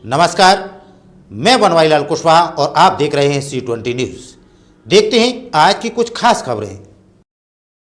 नमस्कार, मैं बनवारीलाल कुशवाहा और आप देख रहे हैं C20 न्यूज। देखते हैं आज की कुछ खास खबरें।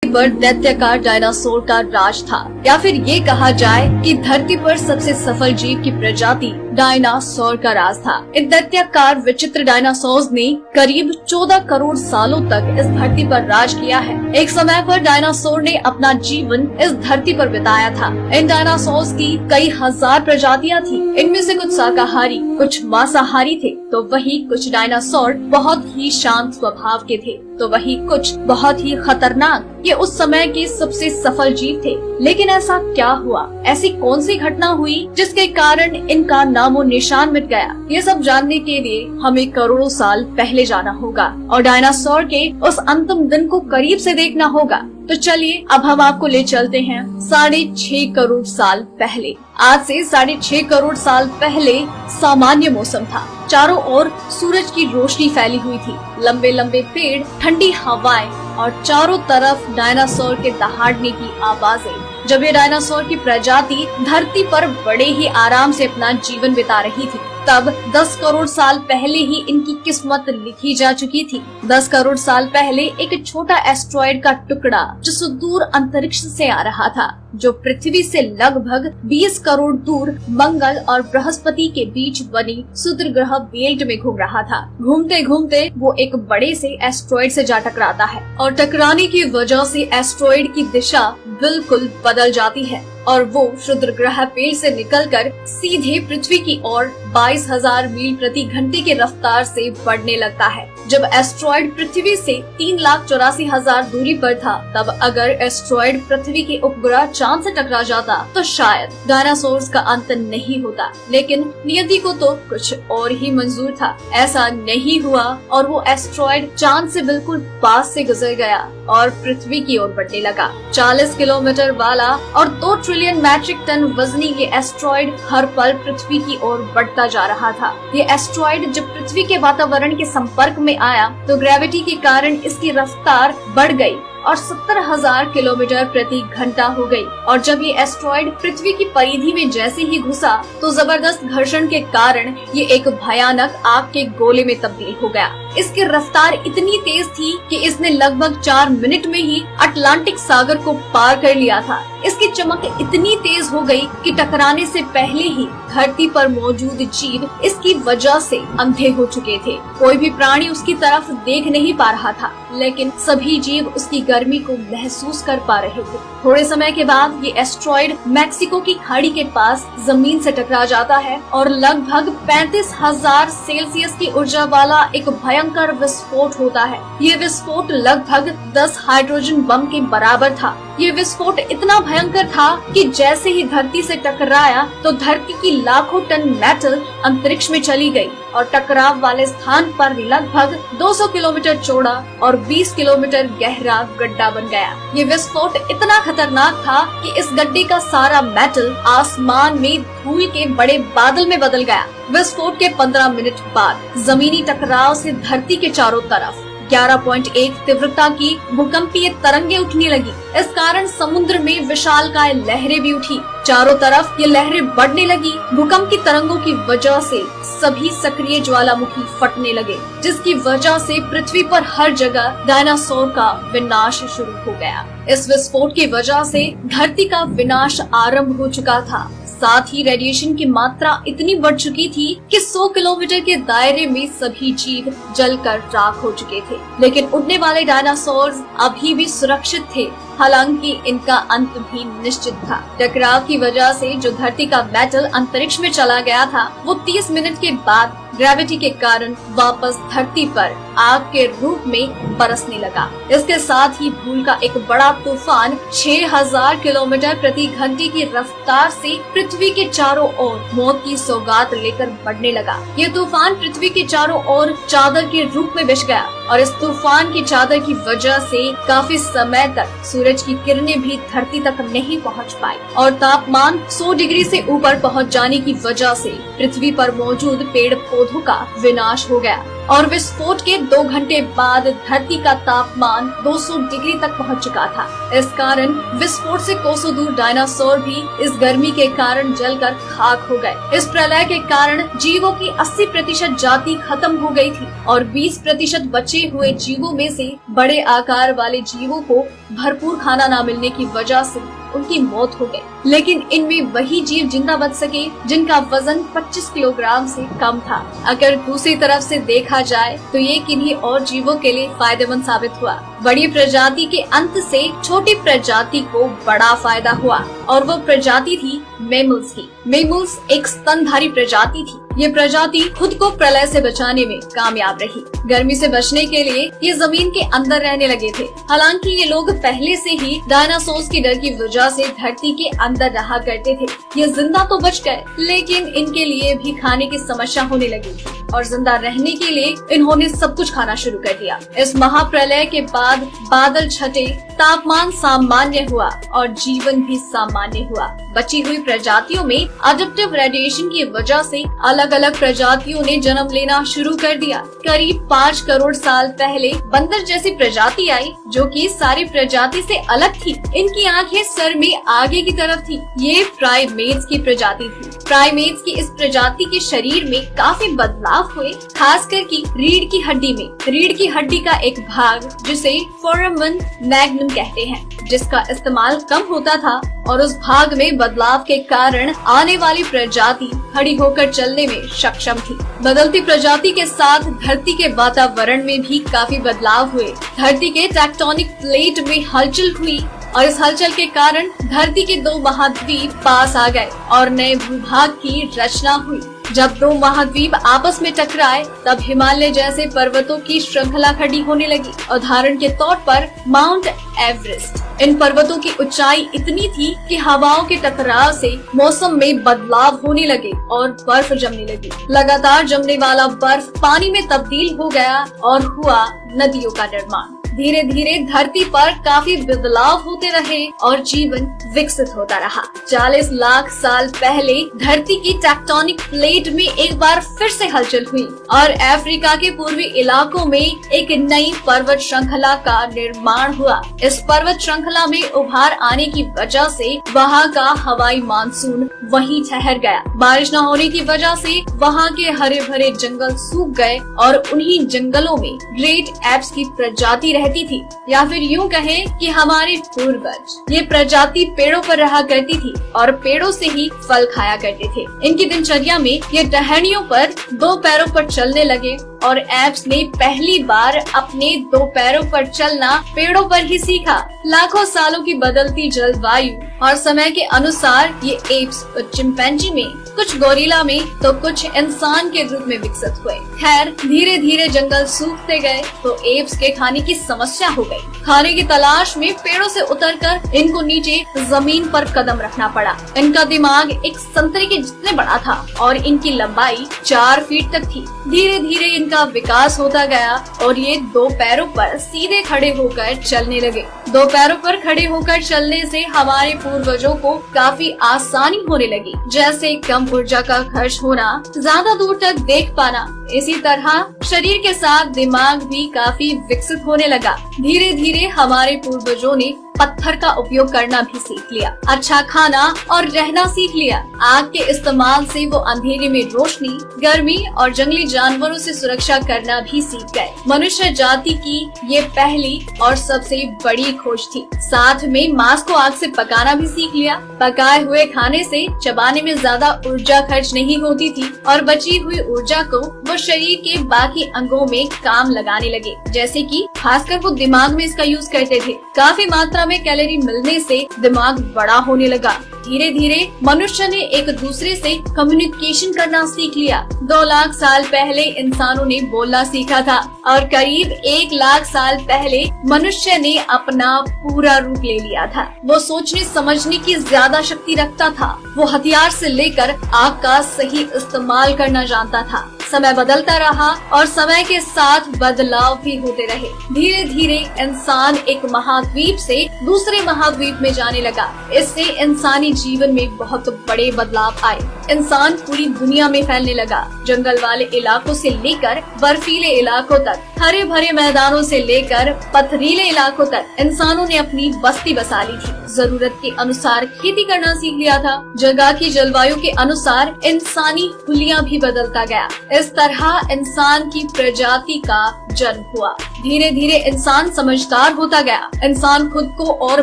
पर दैत्याकार डायनासोर का राज था, या फिर ये कहा जाए कि धरती पर सबसे सफल जीव की प्रजाति डायनासोर का राज था। इन दैत्याकार विचित्र डायनासोर ने करीब 14 करोड़ सालों तक इस धरती पर राज किया है। एक समय पर डायनासोर ने अपना जीवन इस धरती पर बिताया था। इन डायनासोर की कई हजार प्रजातियां थी। इनमें से कुछ शाकाहारी, कुछ मांसाहारी थे, तो वही कुछ डायनासोर बहुत ही शांत स्वभाव के थे, तो वही कुछ बहुत ही खतरनाक। ये उस समय के सबसे सफल जीव थे। लेकिन ऐसा क्या हुआ? ऐसी कौन सी घटना हुई जिसके कारण इनका नामो निशान मिट गया? ये सब जानने के लिए हमें करोड़ों साल पहले जाना होगा और डायनासोर के उस अंतिम दिन को करीब से देखना होगा। तो चलिए अब हम आपको ले चलते हैं 6.5 करोड़ साल पहले। आज से 6.5 करोड़ साल पहले सामान्य मौसम था। चारों ओर सूरज की रोशनी फैली हुई थी, लंबे लंबे पेड़, ठंडी हवाएं और चारों तरफ डायनासोर के दहाड़ने की आवाजें। जब ये डायनासोर की प्रजाति धरती पर बड़े ही आराम से अपना जीवन बिता रही थी, तब 10 करोड़ साल पहले ही इनकी किस्मत लिखी जा चुकी थी। 10 करोड़ साल पहले एक छोटा एस्ट्रॉयड का टुकड़ा जो सुदूर अंतरिक्ष से आ रहा था, जो पृथ्वी से लगभग 20 करोड़ दूर मंगल और बृहस्पति के बीच बनी क्षुद्र ग्रह बेल्ट में घूम रहा था। घूमते घूमते वो एक बड़े से एस्ट्रॉयड से जा टकराता है और टकराने की वजह से एस्ट्रॉयड की दिशा बिल्कुल बदल जाती है और वो क्षुद्र ग्रह बेल्ट से निकलकर सीधे पृथ्वी की ओर 22,000 मील प्रति घंटे की रफ्तार से बढ़ने लगता है। जब एस्ट्रॉयड पृथ्वी से 3,84,000 दूरी पर था, तब अगर एस्ट्रॉयड पृथ्वी के उपग्रह चांद से टकरा जाता तो शायद डायनासोर्स का अंत नहीं होता। लेकिन नियति को तो कुछ और ही मंजूर था। ऐसा नहीं हुआ और वो एस्ट्रॉयड चांद से बिल्कुल पास से गुजर गया और पृथ्वी की ओर बढ़ने लगा। 40 किलोमीटर वाला और 2 ट्रिलियन मैट्रिक टन वजनी ये एस्ट्रॉयड हर पल पृथ्वी की ओर बढ़ता जा रहा था। ये एस्ट्रॉयड जब पृथ्वी के वातावरण के संपर्क में आया तो ग्रेविटी के कारण इसकी रफ्तार बढ़ गई और 70,000 किलोमीटर प्रति घंटा हो गई। और जब ये एस्ट्रॉयड पृथ्वी की परिधि में जैसे ही घुसा तो जबरदस्त घर्षण के कारण ये एक भयानक आग के गोले में तब्दील हो गया। इसकी रफ्तार इतनी तेज थी कि इसने लगभग 4 मिनट में ही अटलांटिक सागर को पार कर लिया था। इसकी चमक इतनी तेज हो गई कि टकराने से पहले ही धरती पर मौजूद जीव इसकी वजह से अंधे हो चुके थे। कोई भी प्राणी उसकी तरफ देख नहीं पा रहा था, लेकिन सभी जीव उसकी गर्मी को महसूस कर पा रहे थे। थोड़े समय के बाद ये एस्ट्रॉयड मैक्सिको की खाड़ी के पास जमीन से टकरा जाता है और लगभग 35,000 सेल्सियस की ऊर्जा वाला एक भयंकर विस्फोट होता है। ये विस्फोट लगभग 10 हाइड्रोजन बम के बराबर था। ये विस्फोट इतना भयंकर था कि जैसे ही धरती से टकराया तो धरती की लाखों टन मेटल अंतरिक्ष में चली गई और टकराव वाले स्थान पर लगभग 200 किलोमीटर चौड़ा और 20 किलोमीटर गहरा गड्ढा बन गया। ये विस्फोट इतना खतरनाक था कि इस गड्ढे का सारा मेटल आसमान में धूल के बड़े बादल में बदल गया। विस्फोट के 15 मिनट बाद जमीनी टकराव से धरती के चारों तरफ 11.1 तीव्रता की भूकंपीय तरंगे उठने लगी। इस कारण समुद्र में विशालकाय लहरें भी उठी। चारों तरफ ये लहरें बढ़ने लगी। भूकंप की तरंगों की वजह से सभी सक्रिय ज्वालामुखी फटने लगे, जिसकी वजह से पृथ्वी पर हर जगह डायनासोर का विनाश शुरू हो गया। इस विस्फोट की वजह से धरती का विनाश आरंभ हो चुका था। साथ ही रेडिएशन की मात्रा इतनी बढ़ चुकी थी कि 100 किलोमीटर के दायरे में सभी जीव जलकर राख हो चुके थे। लेकिन उड़ने वाले डायनासोर अभी भी सुरक्षित थे, हालांकि इनका अंत भी निश्चित था। टकराव की वजह से जो धरती का मेटल अंतरिक्ष में चला गया था, वो 30 मिनट के बाद ग्रेविटी के कारण वापस धरती पर आग के रूप में बरसने लगा। इसके साथ ही धूल का एक बड़ा तूफान 6,000 किलोमीटर प्रति घंटे की रफ्तार से पृथ्वी के चारों ओर मौत की सौगात लेकर बढ़ने लगा। ये तूफान पृथ्वी के चारों ओर चादर के रूप में बिछ गया और इस तूफान की चादर की वजह से काफी समय तक सूरज की किरणें भी धरती तक नहीं पहुंच पाई और तापमान 100 डिग्री से ऊपर पहुंच जाने की वजह से पृथ्वी पर मौजूद पेड़ पौधों का विनाश हो गया। और विस्फोट के 2 घंटे बाद धरती का तापमान 200 डिग्री तक पहुंच चुका था। इस कारण विस्फोट से कोसों दूर डायनासोर भी इस गर्मी के कारण जलकर खाक हो गए। इस प्रलय के कारण जीवों की 80% जाति खत्म हो गई थी और 20% बचे हुए जीवों में से बड़े आकार वाले जीवों को भरपूर खाना न मिलने की वजह से उनकी मौत हो गई। लेकिन इनमें वही जीव जिंदा बच सके जिनका वजन 25 किलोग्राम से कम था। अगर दूसरी तरफ से देखा जाए तो ये किन्हीं और जीवों के लिए फायदेमंद साबित हुआ। बड़ी प्रजाति के अंत से छोटी प्रजाति को बड़ा फायदा हुआ और वो प्रजाति थी मैमल्स की। मैमल्स एक स्तनधारी प्रजाति थी। ये प्रजाति खुद को प्रलय से बचाने में कामयाब रही। गर्मी से बचने के लिए ये जमीन के अंदर रहने लगे थे। हालांकि ये लोग पहले से ही डायनासोर्स की डर की वजह से धरती के अंदर रहा करते थे। ये जिंदा तो बच गए, लेकिन इनके लिए भी खाने की समस्या होने लगी थी और जिंदा रहने के लिए इन्होंने सब कुछ खाना शुरू कर दिया। इस महाप्रलय के बाद बादल छटे, तापमान सामान्य हुआ और जीवन भी सामान्य हुआ। बची हुई प्रजातियों में एडाप्टिव रेडिएशन की वजह से अलग अलग प्रजातियों ने जन्म लेना शुरू कर दिया। करीब 5 करोड़ साल पहले बंदर जैसी प्रजाति आई जो कि सारी प्रजाति से अलग थी। इनकी आंखें सर में आगे की तरफ थी। ये प्राइमेट्स की प्रजाति थी। प्राइमेट्स की इस प्रजाति के शरीर में काफी बदलाव हुए, खासकर की रीढ़ की हड्डी में। रीढ़ की हड्डी का एक भाग जिसे फोरामन मैग्नम कहते हैं, जिसका इस्तेमाल कम होता था और उस भाग में बदलाव के कारण आने वाली प्रजाति खड़ी होकर चलने में सक्षम थी। बदलती प्रजाति के साथ धरती के वातावरण में भी काफी बदलाव हुए। धरती के टेक्टोनिक प्लेट में हलचल हुई और इस हलचल के कारण धरती के 2 महाद्वीप पास आ गए और नए भूभाग की रचना हुई। जब 2 महाद्वीप आपस में टकराए तब हिमालय जैसे पर्वतों की श्रृंखला खड़ी होने लगी। उदाहरण के तौर पर माउंट एवरेस्ट। इन पर्वतों की ऊंचाई इतनी थी कि हवाओं के टकराव से मौसम में बदलाव होने लगे और बर्फ जमने लगी। लगातार जमने वाला बर्फ पानी में तब्दील हो गया और हुआ नदियों का निर्माण। धीरे धीरे धरती पर काफी बदलाव होते रहे और जीवन विकसित होता रहा। 40 लाख साल पहले धरती की टेक्टोनिक प्लेट में एक बार फिर से हलचल हुई और अफ्रीका के पूर्वी इलाकों में एक नई पर्वत श्रृंखला का निर्माण हुआ। इस पर्वत श्रृंखला में उभार आने की वजह से वहाँ का हवाई मानसून वहीं ठहर गया। बारिश न होने की वजह से वहाँ के हरे भरे जंगल सूख गए और उन्हीं जंगलों में ग्रेट एप्स की प्रजाति रहती थी, या फिर यूं कहें कि हमारे पूर्वज। ये प्रजाति पेड़ों पर रहा करती थी और पेड़ों से ही फल खाया करते थे। इनकी दिनचर्या में ये टहनियों पर 2 पैरों पर चलने लगे और एप्स ने पहली बार अपने 2 पैरों पर चलना पेड़ों पर ही सीखा। लाखों सालों की बदलती जलवायु और समय के अनुसार ये एप्स कुछ चिंपैंजी में, कुछ गोरिल्ला में तो कुछ इंसान के रूप में विकसित हुए। खैर धीरे धीरे जंगल सूखते गए तो एप्स के खाने की समस्या हो गई। खाने की तलाश में पेड़ों से उतरकर इनको नीचे जमीन पर कदम रखना पड़ा। इनका दिमाग एक संतरे के जितने बड़ा था और इनकी लंबाई 4 फीट तक थी। धीरे धीरे इनका विकास होता गया और ये 2 पैरों पर सीधे खड़े होकर चलने लगे। 2 पैरों पर खड़े होकर चलने से हमारे पूर्वजों को काफी आसानी होने लगी, जैसे कम ऊर्जा का खर्च होना, ज्यादा दूर तक देख पाना। इसी तरह शरीर के साथ दिमाग भी काफी विकसित होने लगा। धीरे धीरे हमारे पूर्वजों ने पत्थर का उपयोग करना भी सीख लिया, अच्छा खाना और रहना सीख लिया। आग के इस्तेमाल से वो अंधेरे में रोशनी, गर्मी और जंगली जानवरों से सुरक्षा करना भी सीख गए। मनुष्य जाति की ये पहली और सबसे बड़ी खोज थी। साथ में मांस को आग से पकाना भी सीख लिया। पकाए हुए खाने से चबाने में ज्यादा ऊर्जा खर्च नहीं होती थी और बची हुई ऊर्जा को वो शरीर के बाकी अंगों में काम लगाने लगे, जैसे कि खासकर वो दिमाग में इसका यूज करते थे। काफी मात्रा में कैलोरी मिलने से दिमाग बड़ा होने लगा। धीरे धीरे मनुष्य ने एक दूसरे से कम्युनिकेशन करना सीख लिया। 2 लाख साल पहले इंसानों ने बोलना सीखा था और करीब 1 लाख साल पहले मनुष्य ने अपना पूरा रूप ले लिया था। वो सोचने समझने की ज्यादा शक्ति रखता था। वो हथियार से लेकर आग का सही इस्तेमाल करना जानता था। समय बदलता रहा और समय के साथ बदलाव भी होते रहे। धीरे धीरे इंसान एक महाद्वीप से दूसरे महाद्वीप में जाने लगा। इससे इंसानी जीवन में बहुत बड़े बदलाव आए। इंसान पूरी दुनिया में फैलने लगा। जंगल वाले इलाकों से लेकर बर्फीले इलाकों तक, हरे भरे मैदानों से लेकर पथरीले इलाकों तक इंसानों ने अपनी बस्ती बसा ली थी। जरूरत के अनुसार खेती करना सीख लिया था। जगह की जलवायु के अनुसार इंसानी हुलिया भी बदलता गया। इस तरह इंसान की प्रजाति का जन्म हुआ। धीरे धीरे इंसान समझदार होता गया। इंसान खुद को और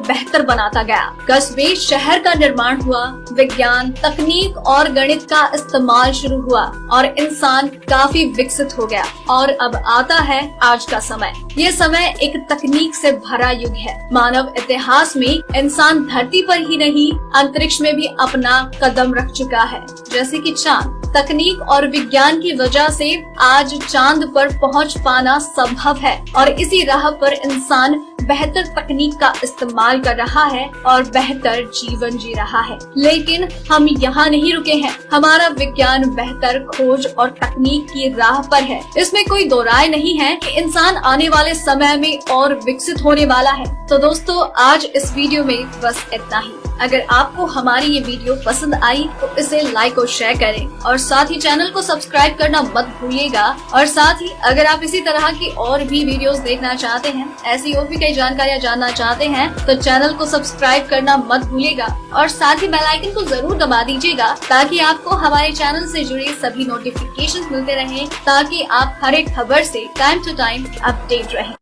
बेहतर बनाता गया। कस्बे शहर का निर्माण हुआ। विज्ञान, तकनीक और गणित का इस्तेमाल शुरू हुआ और इंसान काफी विकसित हो गया। और अब आता है आज का समय। ये समय एक तकनीक से भरा युग है। मानव इतिहास में इंसान धरती पर ही नहीं, अंतरिक्ष में भी अपना कदम रख चुका है। जैसे कि चांद। तकनीक और विज्ञान की वजह से आज चांद पर पहुंच पाना संभव है और इसी राह पर इंसान बेहतर तकनीक का इस्तेमाल कर रहा है और बेहतर जीवन जी रहा है। लेकिन हम यहाँ नहीं रुके हैं। हमारा विज्ञान बेहतर खोज और तकनीक की राह पर है। इसमें कोई दो राय नहीं है कि इंसान आने वाले समय में और विकसित होने वाला है। तो दोस्तों, आज इस वीडियो में बस इतना ही। अगर आपको हमारी ये वीडियो पसंद आई तो इसे लाइक और शेयर करें और साथ ही चैनल को सब्सक्राइब करना मत भूलिएगा। और साथ ही अगर आप इसी तरह की और भी वीडियोस देखना चाहते हैं, ऐसी और भी कई जानकारियाँ जानना चाहते हैं, तो चैनल को सब्सक्राइब करना मत भूलिएगा और साथ ही बेल आइकन को जरूर दबा दीजिएगा ताकि आपको हमारे चैनल से जुड़े सभी नोटिफिकेशन मिलते रहें, ताकि आप हर एक खबर से टाइम टू टाइम अपडेट रहें।